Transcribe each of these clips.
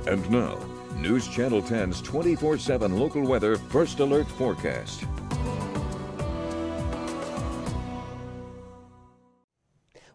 And now, News Channel 10's 24/7 local weather first alert forecast.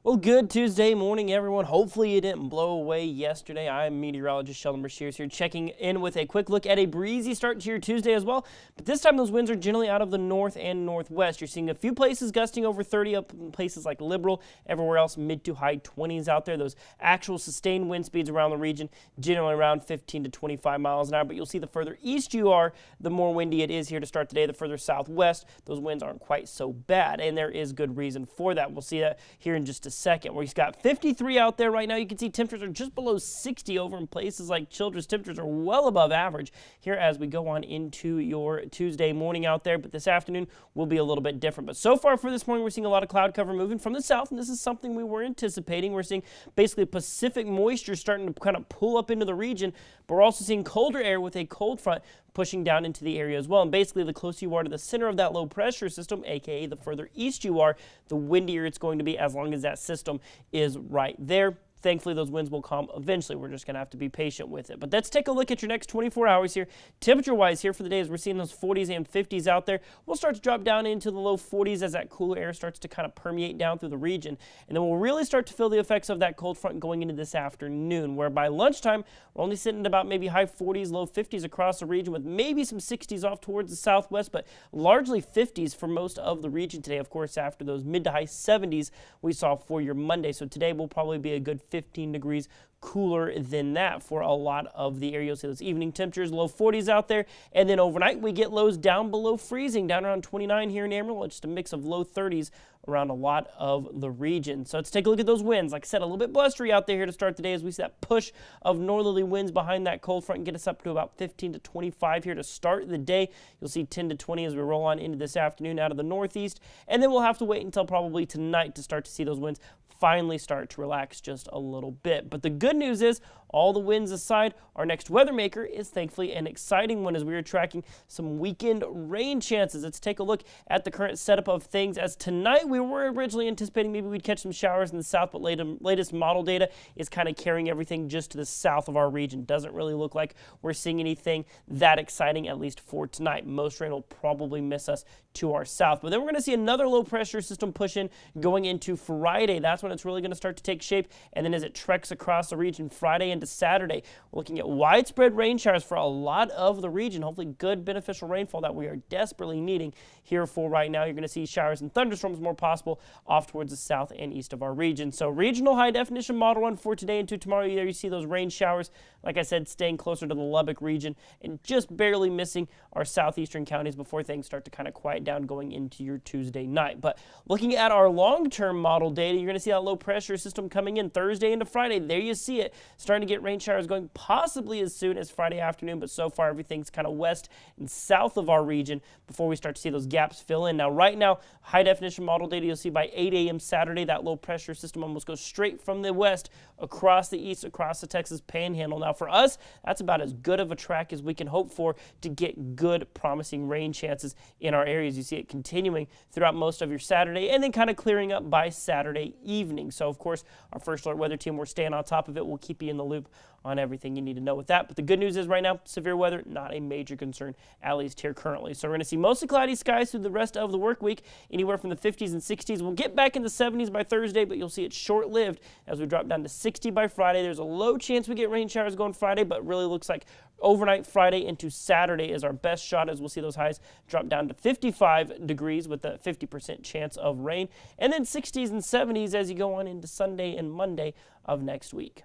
Well, good Tuesday morning, everyone. Hopefully you didn't blow away yesterday. I'm meteorologist Sheldon Brashears here, checking in with a quick look at a breezy start to your Tuesday as well. But this time those winds are generally out of the north and northwest. You're seeing a few places gusting over 30 up in places like Liberal. Everywhere else, mid to high 20s out there. Those actual sustained wind speeds around the region, generally around 15 to 25 miles an hour. But you'll see the further east you are, the more windy it is here to start the day. The further southwest, those winds aren't quite so bad. And there is good reason for that. We'll see that here in just a second, where he's got 53 out there right now. You can see temperatures are just below 60 over in places like Childress. Temperatures are well above average here as we go on into your Tuesday morning out there, but this afternoon will be a little bit different. But so far for this morning, we're seeing a lot of cloud cover moving from the south, and this is something we were anticipating. We're seeing basically Pacific moisture starting to kind of pull up into the region, but we're also seeing colder air with a cold front pushing down into the area as well. And basically, the closer you are to the center of that low pressure system, aka the further east you are, the windier it's going to be as long as that system is right there. Thankfully, those winds will come eventually. We're just going to have to be patient with it. But let's take a look at your next 24 hours here. Temperature-wise here for the day, as we're seeing those 40s and 50s out there, we'll start to drop down into the low 40s as that cooler air starts to kind of permeate down through the region. And then we'll really start to feel the effects of that cold front going into this afternoon, where by lunchtime, we're only sitting at about maybe high 40s, low 50s across the region, with maybe some 60s off towards the southwest, but largely 50s for most of the region today, of course, after those mid to high 70s we saw for your Monday. So today will probably be a good 15 degrees cooler than that for a lot of the area. You'll see those evening temperatures, low 40s out there, and then overnight we get lows down below freezing, down around 29 here in Amarillo. It's just a mix of low 30s around a lot of the region. So let's take a look at those winds. Like I said, a little bit blustery out there here to start the day as we see that push of northerly winds behind that cold front and get us up to about 15 to 25 here to start the day. You'll see 10 to 20 as we roll on into this afternoon out of the northeast, and then we'll have to wait until probably tonight to start to see those winds finally start to relax just a little bit. But the good news is, all the winds aside, our next weather maker is thankfully an exciting one as we are tracking some weekend rain chances. Let's take a look at the current setup of things, as tonight we were originally anticipating maybe we'd catch some showers in the south, but latest model data is kind of carrying everything just to the south of our region. Doesn't really look like we're seeing anything that exciting, at least for tonight. Most rain will probably miss us to our south. But then we're going to see another low pressure system push in going into Friday. That's when it's really going to start to take shape. And then as it treks across the region Friday into Saturday, we're looking at widespread rain showers for a lot of the region. Hopefully good beneficial rainfall that we are desperately needing here for right now. You're going to see showers and thunderstorms more possible off towards the south and east of our region. So regional high definition model run for today into tomorrow. There you see those rain showers, like I said, staying closer to the Lubbock region and just barely missing our southeastern counties before things start to kind of quiet down going into your Tuesday night. But looking at our long-term model data, you're going to see that low pressure system coming in Thursday into Friday. There you see it starting to get rain showers going possibly as soon as Friday afternoon, but so far everything's kind of west and south of our region before we start to see those gaps fill in. Now right now, high definition model data, you'll see by 8 a.m. Saturday, that low pressure system almost goes straight from the west across the east, across the Texas Panhandle. Now for us, that's about as good of a track as we can hope for to get good promising rain chances in our areas. You see it continuing throughout most of your Saturday and then kind of clearing up by Saturday evening. So of course, our first alert weather team, we're staying on top of it. We'll keep you in the loop on everything you need to know with that. But the good news is right now, severe weather, not a major concern, at least here currently. So we're going to see mostly cloudy skies through the rest of the work week, anywhere from the 50s and 60s. We'll get back in the 70s by Thursday, but you'll see it's short-lived as we drop down to 60 by Friday. There's a low chance we get rain showers going Friday, but really looks like overnight Friday into Saturday is our best shot, as we'll see those highs drop down to 55 degrees with a 50% chance of rain, and then 60s and 70s as you go on into Sunday and Monday of next week.